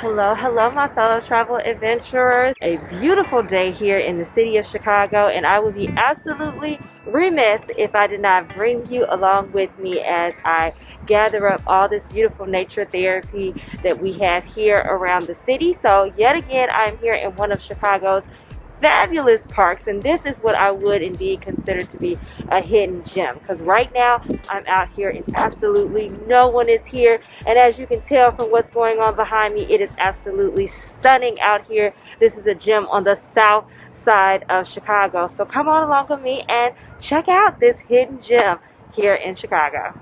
Hello, my fellow travel adventurers. A beautiful day here in the city of Chicago, and I would be absolutely remiss if I did not bring you along with me as I gather up all this beautiful nature therapy that we have here around the city. So, yet again, I'm here in one of Chicago's fabulous parks, and this is what I would indeed consider to be a hidden gem, because right now I'm out here and absolutely no one is here, and as you can tell from what's going on behind me, it is absolutely stunning out here. This is a gem on the south side of Chicago, so come on along with me and check out this hidden gem here in Chicago.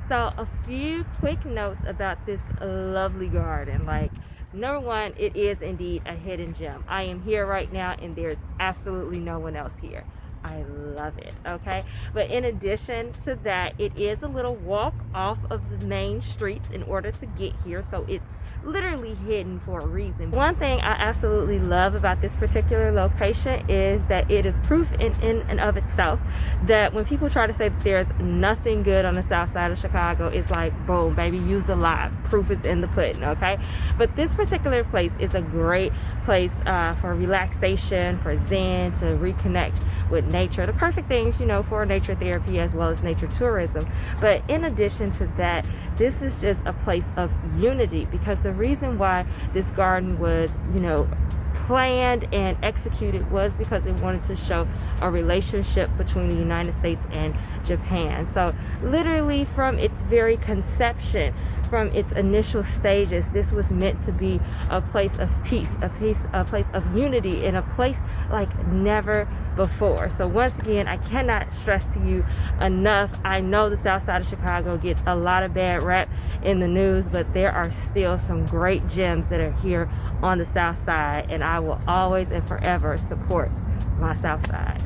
So a few quick notes about this lovely garden. Like, number one, it is indeed a hidden gem. I am here right now and there's absolutely no one else here. I love it, okay? But in addition to that, it is a little walk off of the main streets in order to get here, so it's literally hidden for a reason. One thing I absolutely love about this particular location is that it is proof in and of itself that when people try to say that there's nothing good on the south side of Chicago, it's like, boom, baby, use a lie. Proof is in the pudding, okay? But this particular place is a great place for relaxation, for zen, to reconnect with nature. The perfect things, you know, for nature therapy as well as nature tourism. But in addition to that, this is just a place of unity, because the reason why this garden was, you know, planned and executed was because it wanted to show a relationship between the United States and Japan. So literally from its very conception, from its initial stages, this was meant to be a place of peace, a place of unity, and a place like never before. So once again, I cannot stress to you enough, I know the south side of Chicago gets a lot of bad rap in the news, but there are still some great gems that are here on the south side, and I will always and forever support my south side.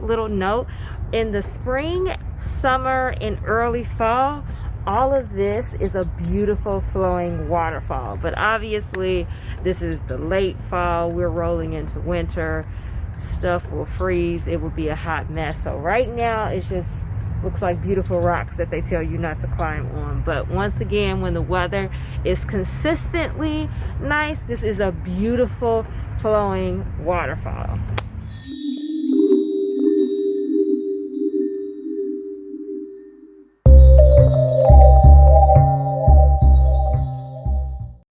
little note, in the spring, summer, and early fall, all of this is a beautiful flowing waterfall. But obviously, this is the late fall. We're rolling into winter. Stuff will freeze. It will be a hot mess. So right now, it's just looks like beautiful rocks that they tell you not to climb on. But once again, when the weather is consistently nice, this is a beautiful flowing waterfall.